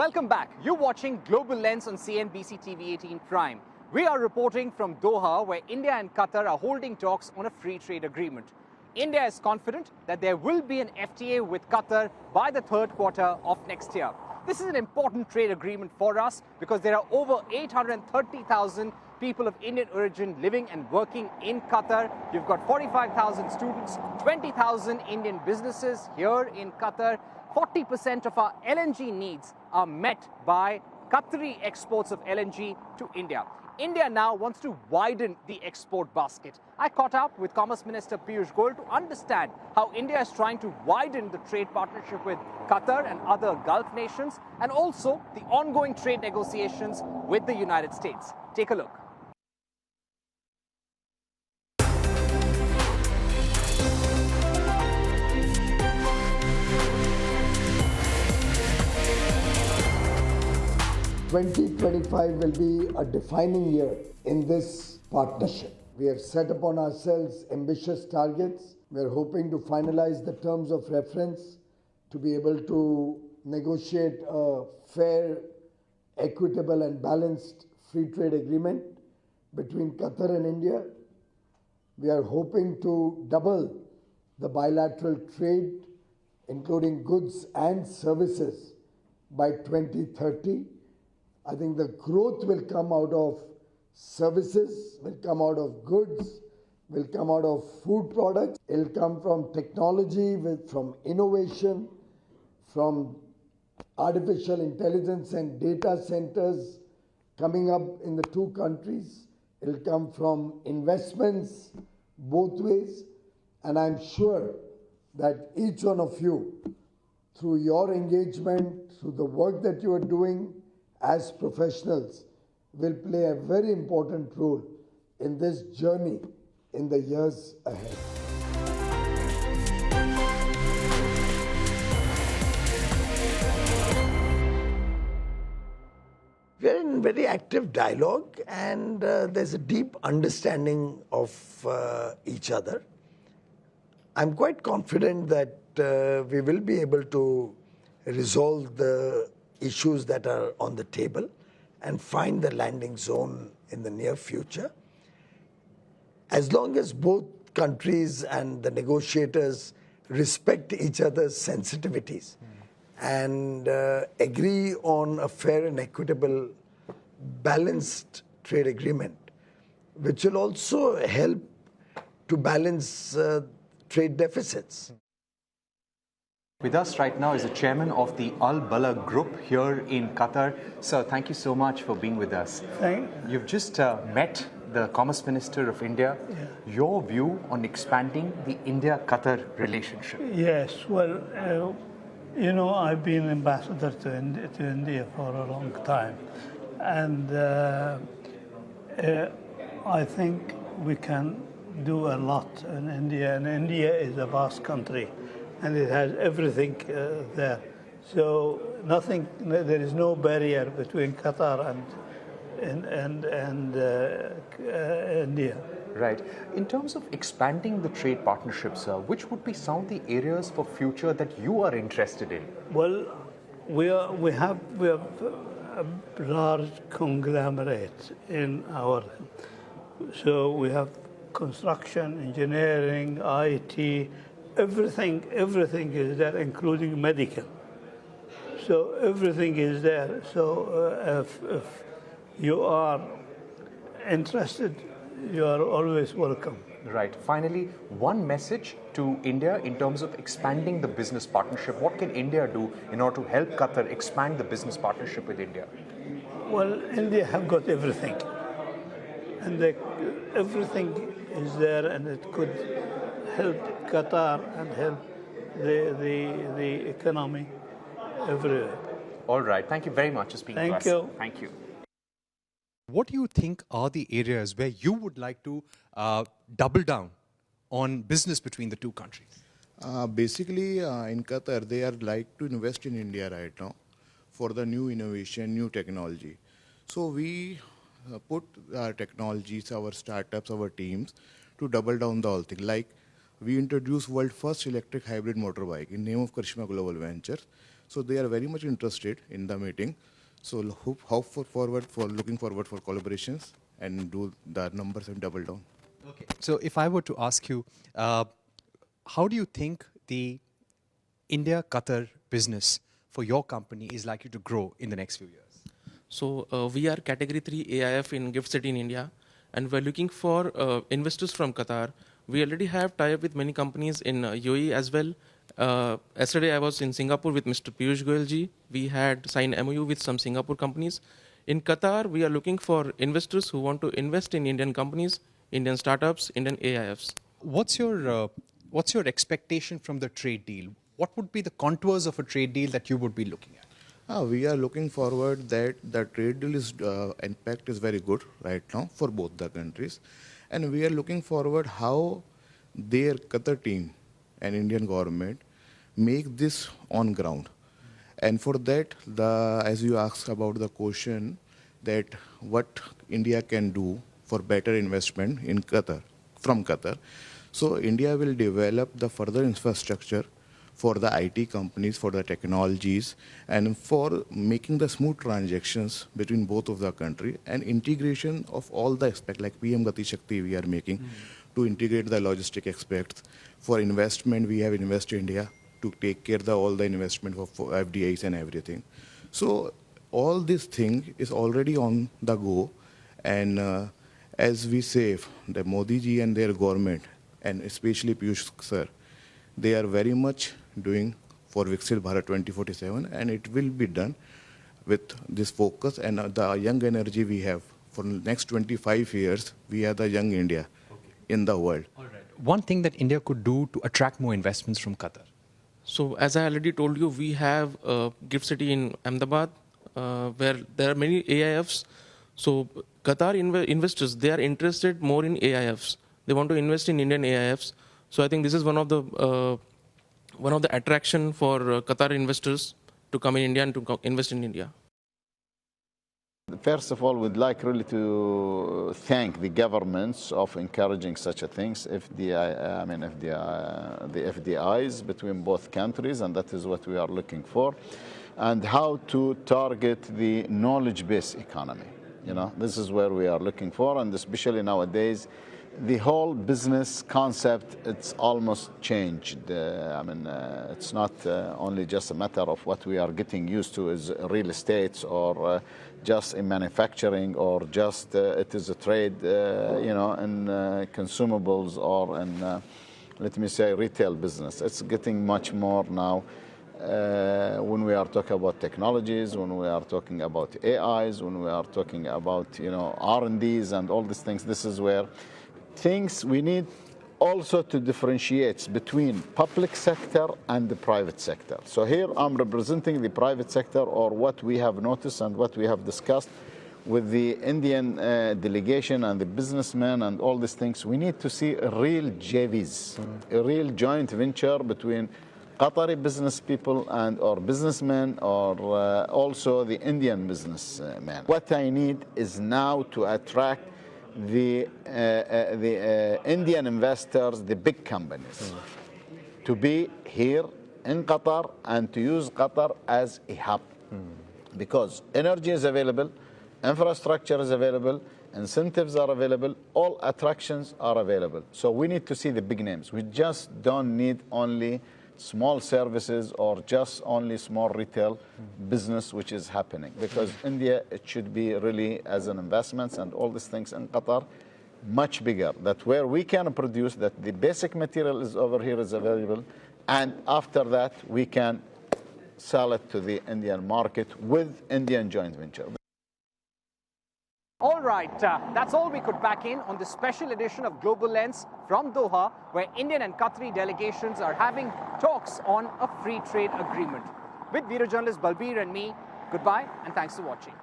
Welcome back. You're watching Global Lens on CNBC-TV18 Prime. We are reporting from Doha, where India and Qatar are holding talks on a free trade agreement. India is confident that there will be an FTA with Qatar by the third quarter of next year. This is an important trade agreement for us because there are over 830,000 people of Indian origin living and working in Qatar. You've got 45,000 students, 20,000 Indian businesses here in Qatar. 40% of our LNG needs are met by Qatari exports of LNG to India. India now wants to widen the export basket. I caught up with Commerce Minister Piyush Goyal to understand how India is trying to widen the trade partnership with Qatar and other Gulf nations, and also the ongoing trade negotiations with the United States. Take a look. "2025 will be a defining year in this partnership. We have set upon ourselves ambitious targets. We are hoping to finalize the terms of reference to be able to negotiate a fair, equitable and balanced free trade agreement between Qatar and India. We are hoping to double the bilateral trade, including goods and services, by 2030. I think the growth will come out of services, will come out of goods, will come out of food products. It will come from technology, from innovation, from artificial intelligence and data centers coming up in the two countries. It will come from investments both ways. And I'm sure that each one of you, through your engagement, through the work that you are doing, as professionals, will play a very important role in this journey in the years ahead. We are in very active dialogue, and there's a deep understanding of each other. I'm quite confident that we will be able to resolve the issues that are on the table and find the landing zone in the near future. As long as both countries and the negotiators respect each other's sensitivities and agree on a fair and equitable, balanced trade agreement, which will also help to balance trade deficits. With us right now is the chairman of the Balagh group here in Qatar. Sir, thank you so much for being with us. You've just met the Commerce Minister of India. Yeah. Your view on expanding the India-Qatar relationship? Yes, well, you know, I've been ambassador to India for a long time. And I think we can do a lot in India. And India is a vast country, and it has everything there. So there is no barrier between Qatar and India. Right. In terms of expanding the trade partnership, sir, which would be some of the areas for future that you are interested in? Well, we have a large conglomerate in our. So we have construction, engineering, IT. Everything is there, including medical. So everything is there. So if you are interested, you are always welcome. Right. Finally, one message to India in terms of expanding the business partnership. What can India do in order to help Qatar expand the business partnership with India? Well, India have got everything. And everything is there, and it could help Qatar and help the economy everywhere. All right. Thank you very much for speaking to us. Thank you. Thank you. What do you think are the areas where you would like to double down on business between the two countries? Basically, in Qatar, they are like to invest in India right now for the new innovation, new technology. So we put our technologies, our startups, our teams to double down the whole thing. Like we introduced world first electric hybrid motorbike in name of Karishma Global Ventures. So they are very much interested in the meeting. So looking forward for collaborations and do the numbers and double down. Okay. So if I were to ask you, how do you think the India-Qatar business for your company is likely to grow in the next few years? So we are Category 3 AIF in Gift City in India, and we're looking for investors from Qatar. We already have tie-up with many companies in UAE as well. Yesterday I was in Singapore with Mr. Piyush Goyal ji. We had signed MOU with some Singapore companies. In Qatar, we are looking for investors who want to invest in Indian companies, Indian startups, Indian AIFs. What's your expectation from the trade deal? What would be the contours of a trade deal that you would be looking at? We are looking forward that the trade deal impact is very good right now for both the countries. And we are looking forward how their Qatar team and Indian government make this on ground. And for that, as you asked about the question that what India can do for better investment in Qatar, from Qatar. So India will develop the further infrastructure for the IT companies, for the technologies, and for making the smooth transactions between both of the country and integration of all the aspects like PM Gati Shakti we are making to integrate the logistic aspects. For investment, we have Invest India to take care of all the investment for FDIs and everything. So all this thing is already on the go, and as we say, the Modi ji and their government, and especially Piyush sir, they are very much doing for Viksit Bharat 2047, and it will be done with this focus and the young energy we have. For the next 25 years, we are the young India in the world. All right. One thing that India could do to attract more investments from Qatar? So as I already told you, we have a gift city in Ahmedabad where there are many AIFs. So Qatar investors, they are interested more in AIFs. They want to invest in Indian AIFs. So I think this is one of the attraction for Qatar investors to come in India and to invest in India. First of all, we'd like really to thank the governments of encouraging such a things, the FDIs between both countries, and that is what we are looking for, and how to target the knowledge-based economy. You know, this is where we are looking for, and especially nowadays, the whole business concept, it's almost changed. It's not only just a matter of what we are getting used to is real estate or just in manufacturing or just it is a trade, in consumables or in, let me say, retail business. It's getting much more now when we are talking about technologies, when we are talking about AIs, when we are talking about, R&Ds and all these things. This is where things we need also to differentiate between public sector and the private sector. So here I'm representing the private sector, or what we have noticed and what we have discussed with the Indian delegation and the businessmen and all these things. We need to see real JVs, a real joint venture between Qatari business people and or businessmen or also the Indian businessmen. What I need is now to attract the Indian investors, the big companies, to be here in Qatar and to use Qatar as a hub. Because energy is available, infrastructure is available, incentives are available, all attractions are available. So we need to see the big names. We just don't need only small services or just only small retail business which is happening, because India, it should be really as an investments and all these things in Qatar much bigger, that where we can produce, that the basic material is over here is available, and after that we can sell it to the Indian market with Indian joint venture. All right, that's all we could pack in on this special edition of Global Lens from Doha, where Indian and Qatari delegations are having talks on a free trade agreement. With video journalist Balbir and me, goodbye and thanks for watching.